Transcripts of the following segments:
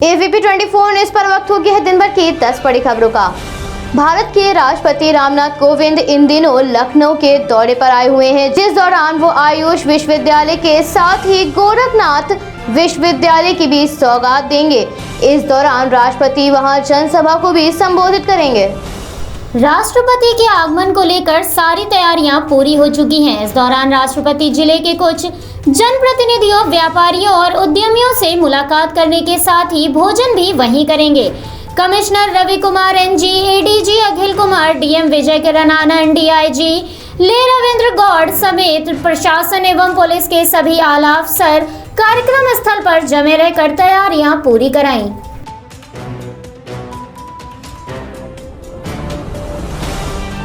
AVP 24 news पर वक्त हो गया है दिन भर की 10 बड़ी खबरों का। भारत के राष्ट्रपति रामनाथ कोविंद इन दिनों लखनऊ के दौरे पर आए हुए हैं, जिस दौरान वो आयुष विश्वविद्यालय के साथ ही गोरखनाथ विश्वविद्यालय की भी सौगात देंगे। इस दौरान राष्ट्रपति वहां जनसभा को भी संबोधित करेंगे। राष्ट्रपति के आगमन को लेकर सारी तैयारियां पूरी हो चुकी हैं। इस दौरान राष्ट्रपति जिले के कुछ जनप्रतिनिधियों, व्यापारियों और उद्यमियों से मुलाकात करने के साथ ही भोजन भी वहीं करेंगे। Commissioner Ravi Kumar NG, ADG Akhil Kumar, DM Vijay Kiran Anand, DIG ले रविंद्र गौड़ समेत प्रशासन एवं पुलिस के सभी आला अफसर कार्यक्रम स्थल पर जमे रहकर तैयारियां पूरी कराईं।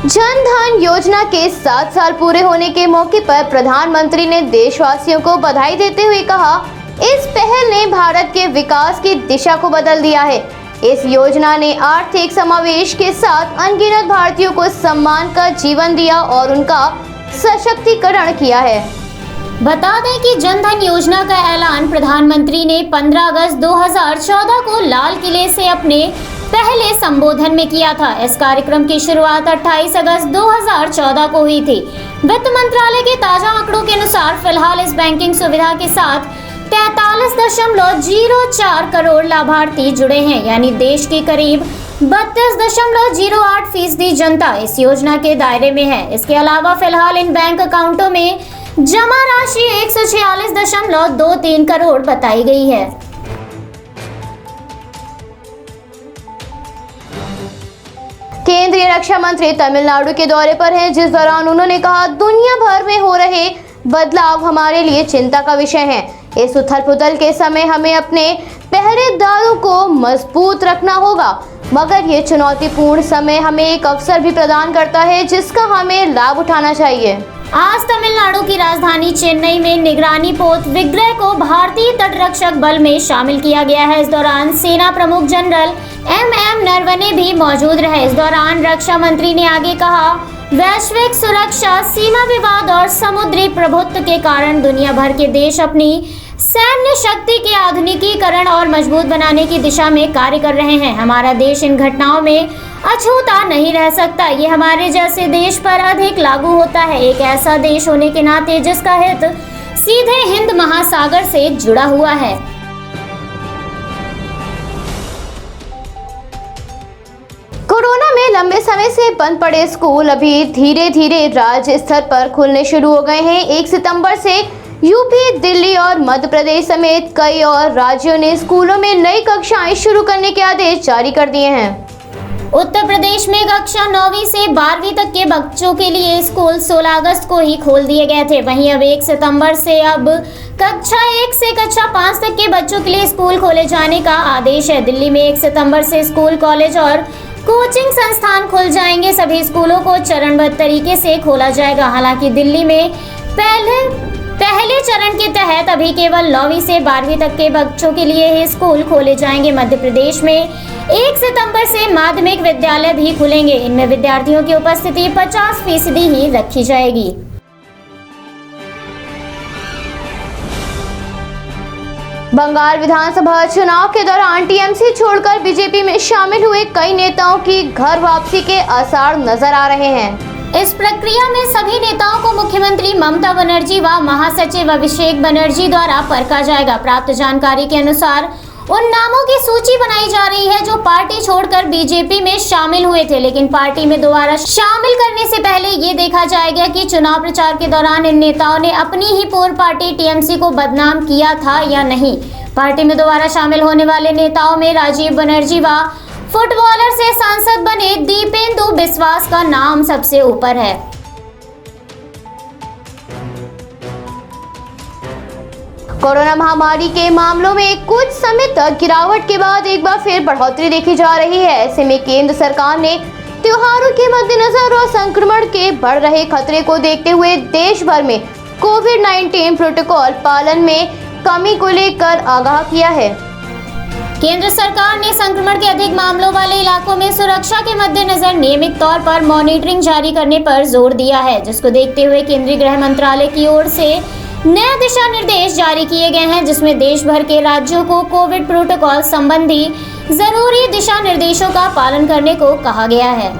जन धन योजना के 7 साल पूरे होने के मौके पर प्रधानमंत्री ने देशवासियों को बधाई देते हुए कहा, इस पहल ने भारत के विकास की दिशा को बदल दिया है। इस योजना ने आर्थिक समावेश के साथ अनगिनत भारतीयों को सम्मान का जीवन दिया और उनका सशक्तिकरण किया है। बता दें कि जन धन योजना का ऐलान प्रधानमंत्री ने 15 अगस्त 2014 को लाल किले से अपने पहले संबोधन में किया था। इस कार्यक्रम की शुरुआत 28 अगस्त 2014 को हुई थी। वित्त मंत्रालय के ताजा आंकड़ों के अनुसार फिलहाल इस बैंकिंग सुविधा के साथ 43.04 करोड़ लाभार्थी जुड़े हैं, यानी देश की करीब 32.08% जनता इस योजना के दायरे में है। इसके अलावा फिलहाल इन बैंक अकाउंटों में जमा राशि 146.23 करोड़ बताई गई है। केंद्रीय रक्षा मंत्री तमिलनाडु के दौरे पर हैं, जिस दौरान उन्होंने कहा, दुनिया भर में हो रहे बदलाव हमारे लिए चिंता का विषय है। इस उथल-पुथल के समय हमें अपने पहरेदारों को मजबूत रखना होगा, मगर ये चुनौतीपूर्ण समय हमें एक अवसर भी प्रदान करता है जिसका हमें लाभ उठाना चाहिए। आज तमिलनाडु की राजधानी चेन्नई में निगरानी पोत विग्रह को भारतीय तटरक्षक बल में शामिल किया गया है। इस दौरान सेना प्रमुख जनरल MM नरवणे भी मौजूद रहे। इस दौरान रक्षा मंत्री ने आगे कहा, वैश्विक सुरक्षा, सीमा विवाद और समुद्री प्रभुत्व के कारण दुनिया भर के देश अपनी सैन्य शक्ति के आधुनिकीकरण और मजबूत बनाने की दिशा में कार्य कर रहे हैं। हमारा देश इन घटनाओं में अछूता नहीं रह सकता। ये हमारे जैसे देश पर अधिक लागू होता है, एक ऐसा देश होने के नाते जिसका हित सीधे हिंद महासागर से जुड़ा हुआ है। कोरोना में लंबे समय से बंद पड़े स्कूल अभी धीरे धीरे राज्य स्तर पर खुलने शुरू हो गए हैं। 1 सितंबर से यूपी, दिल्ली और मध्य प्रदेश समेत कई और राज्यों ने स्कूलों में नई कक्षाएं शुरू करने के आदेश जारी कर दिए हैं। उत्तर प्रदेश में कक्षा 9वीं से 12वीं तक के बच्चों के लिए स्कूल 16 अगस्त को ही खोल दिए गए थे। वहीं अब 1 सितंबर से अब कक्षा 1 से कक्षा 5 तक के बच्चों के लिए स्कूल खोले जाने का आदेश है। दिल्ली में 1 सितंबर से स्कूल, कॉलेज और कोचिंग संस्थान खुल जाएंगे। सभी स्कूलों को चरणबद्ध तरीके से खोला जाएगा। हालांकि दिल्ली में पहले चरण के तहत अभी केवल 9वीं से 12वीं तक के बच्चों के लिए ही स्कूल खोले जाएंगे। मध्य प्रदेश में 1 सितंबर से माध्यमिक विद्यालय भी खुलेंगे। इनमें विद्यार्थियों की उपस्थिति 50% ही रखी जाएगी। बंगाल विधानसभा चुनाव के दौरान TMC छोड़कर बीजेपी में शामिल हुए कई नेताओं की घर वापसी के आसार नजर आ रहे हैं। इस प्रक्रिया में सभी नेताओं को मुख्यमंत्री ममता बनर्जी व महासचिव अभिषेक बनर्जी द्वारा परखा जाएगा। प्राप्त जानकारी के अनुसार उन नामों की सूची बनाई जा रही है जो पार्टी छोड़कर बीजेपी में शामिल हुए थे, लेकिन पार्टी में दोबारा शामिल करने से पहले ये देखा जाएगा कि चुनाव प्रचार के दौरान इन नेताओं ने अपनी ही पूर्व पार्टी TMC को बदनाम किया था या नहीं। पार्टी में दोबारा शामिल होने वाले नेताओं में राजीव बनर्जी व फुटबॉलर से सांसद बने दीपेंदु बिस्वास का नाम सबसे ऊपर है। कोरोना महामारी के मामलों में कुछ समय तक गिरावट के बाद एक बार फिर बढ़ोतरी देखी जा रही है। ऐसे में केंद्र सरकार ने त्योहारों के मद्देनजर और संक्रमण के बढ़ रहे खतरे को देखते हुए देश भर में कोविड-19 प्रोटोकॉल पालन में कमी को लेकर आगाह किया है। केंद्र सरकार ने संक्रमण के अधिक मामलों वाले इलाकों में सुरक्षा के मद्देनजर नियमित तौर पर मॉनिटरिंग जारी करने पर जोर दिया है, जिसको देखते हुए केंद्रीय गृह मंत्रालय की ओर से नए दिशा निर्देश जारी किए गए हैं, जिसमें देश भर के राज्यों को कोविड प्रोटोकॉल संबंधी जरूरी दिशा निर्देशों का पालन करने को कहा गया है।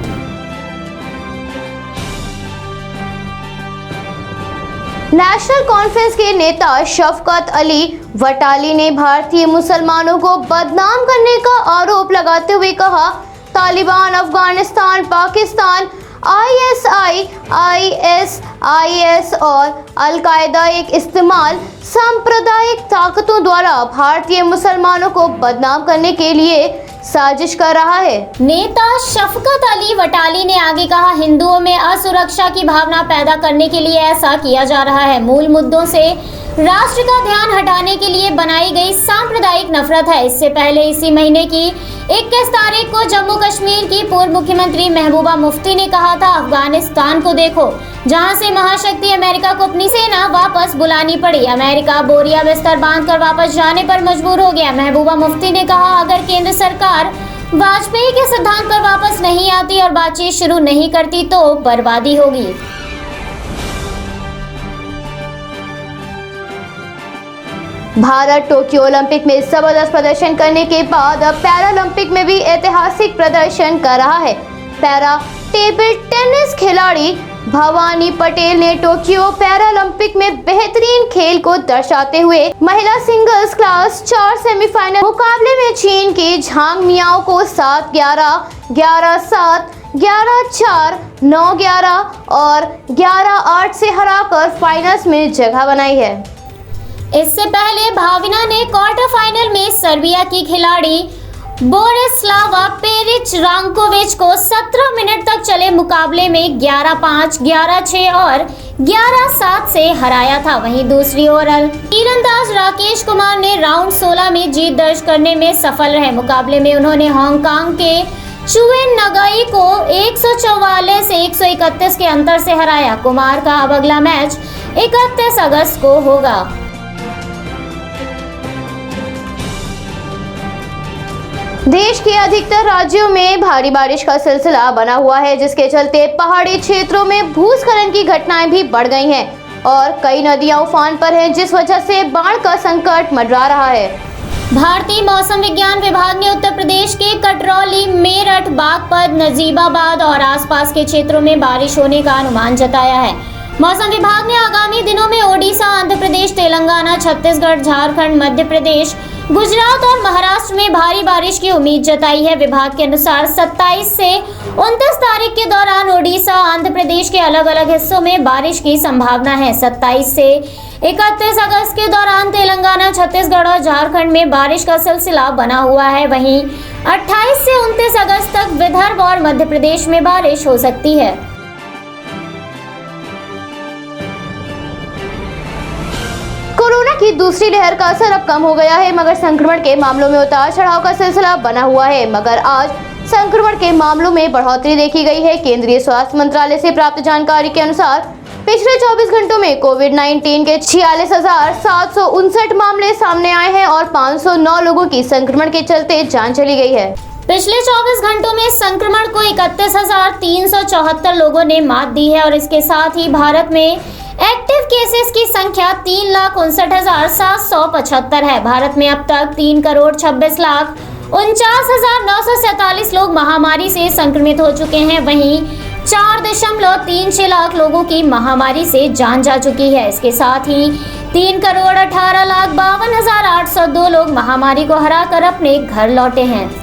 नेशनल कॉन्फ्रेंस के नेता शफकत अली वटाली ने भारतीय मुसलमानों को बदनाम करने का आरोप लगाते हुए कहा, तालिबान, अफगानिस्तान, पाकिस्तान, ISIS और अल-कायदा एक इस्तेमाल सांप्रदायिक ताकतों द्वारा भारतीय मुसलमानों को बदनाम करने के लिए साजिश कर रहा है। नेता शफकत अली वटाली ने आगे कहा, हिंदुओं में असुरक्षा की भावना पैदा करने के लिए ऐसा किया जा रहा है। मूल मुद्दों से राष्ट्र का ध्यान हटाने के लिए बनाई गई सांप्रदायिक नफरत है। इससे पहले इसी महीने की 21 तारीख को जम्मू कश्मीर की पूर्व मुख्यमंत्री महबूबा मुफ्ती ने कहा था, अफगानिस्तान को देखो, जहां से महाशक्ति अमेरिका को अपनी सेना वापस बुलानी पड़ी। अमेरिका बोरिया बिस्तर बांधकर वापस जाने पर मजबूर हो गया। महबूबा मुफ्ती ने कहा, अगर केंद्र सरकार वाजपेयी के सिद्धांत पर वापस नहीं आती और बातचीत शुरू नहीं करती तो बर्बादी होगी। भारत टोक्यो ओलंपिक में जबरदस्त प्रदर्शन करने के बाद अब पैरालंपिक में भी ऐतिहासिक प्रदर्शन कर रहा है। पैरा टेबल टेनिस खिलाड़ी भवानी पटेल ने टोक्यो पैरालंपिक में बेहतरीन खेल को दर्शाते हुए महिला सिंगल्स क्लास 4 सेमीफाइनल मुकाबले में चीन की झांग मियाओ को 7-11, 11-7, 11-4, 9-11 और 11-8 से हराकर फाइनल्स में जगह बनाई है। इससे पहले भाविना ने क्वार्टर फाइनल में सर्बिया की खिलाड़ी बोरिस्लावा पेरिच-रांकोविच को 17 मिनट तक चले मुकाबले में 11-5, 11-6 और 11-7 से हराया था। वहीं दूसरी ओर तीरंदाज राकेश कुमार ने राउंड 16 में जीत दर्ज करने में सफल रहे। मुकाबले में उन्होंने हांगकांग के चुएन नगाई को 144 से 131 के अंतर से हराया। कुमार का अब अगला मैच 31 अगस्त को होगा। देश के अधिकतर राज्यों में भारी बारिश का सिलसिला बना हुआ है, जिसके चलते पहाड़ी क्षेत्रों में भूस्खलन की घटनाएं भी बढ़ गई हैं और कई नदियां उफान पर हैं, जिस वजह से बाढ़ का संकट मंडरा रहा है। भारतीय मौसम विज्ञान विभाग ने उत्तर प्रदेश के कटरौली, मेरठ, बागपत, नजीबाबाद और आसपास के क्षेत्रों में बारिश होने का अनुमान जताया है। मौसम विभाग ने आगामी दिनों में ओडिशा, आंध्र प्रदेश, तेलंगाना, छत्तीसगढ़, झारखंड, मध्य प्रदेश, गुजरात और महाराष्ट्र में भारी बारिश की उम्मीद जताई है। विभाग के अनुसार 27 से 29 तारीख के दौरान ओडिशा, आंध्र प्रदेश के अलग अलग हिस्सों में बारिश की संभावना है। 27 से 31 अगस्त के दौरान तेलंगाना, छत्तीसगढ़ और झारखंड में बारिश का सिलसिला बना हुआ है। वहीं 28 से 29 अगस्त तक विदर्भ और मध्य प्रदेश में बारिश हो सकती है। कोरोना की दूसरी लहर का असर अब कम हो गया है, मगर संक्रमण के मामलों में उतार चढ़ाव का सिलसिला बना हुआ है। मगर आज संक्रमण के मामलों में बढ़ोतरी देखी गई है। केंद्रीय स्वास्थ्य मंत्रालय से प्राप्त जानकारी के अनुसार पिछले 24 घंटों में कोविड-19 के 46,759 मामले सामने आए हैं और 509 लोगों की संक्रमण के चलते जान चली गई है। पिछले 24 घंटों में संक्रमण को 31,374 लोगों ने मात दी है और इसके साथ ही भारत में एक्टिव केसेस की संख्या 3,59,775 है। भारत में अब तक 3,26,49,947 लोग महामारी से संक्रमित हो चुके हैं। वहीं 4.36 लाख लोगों की महामारी से जान जा चुकी है। इसके साथ ही 3,18,52,802 लोग महामारी को हराकर अपने घर लौटे हैं।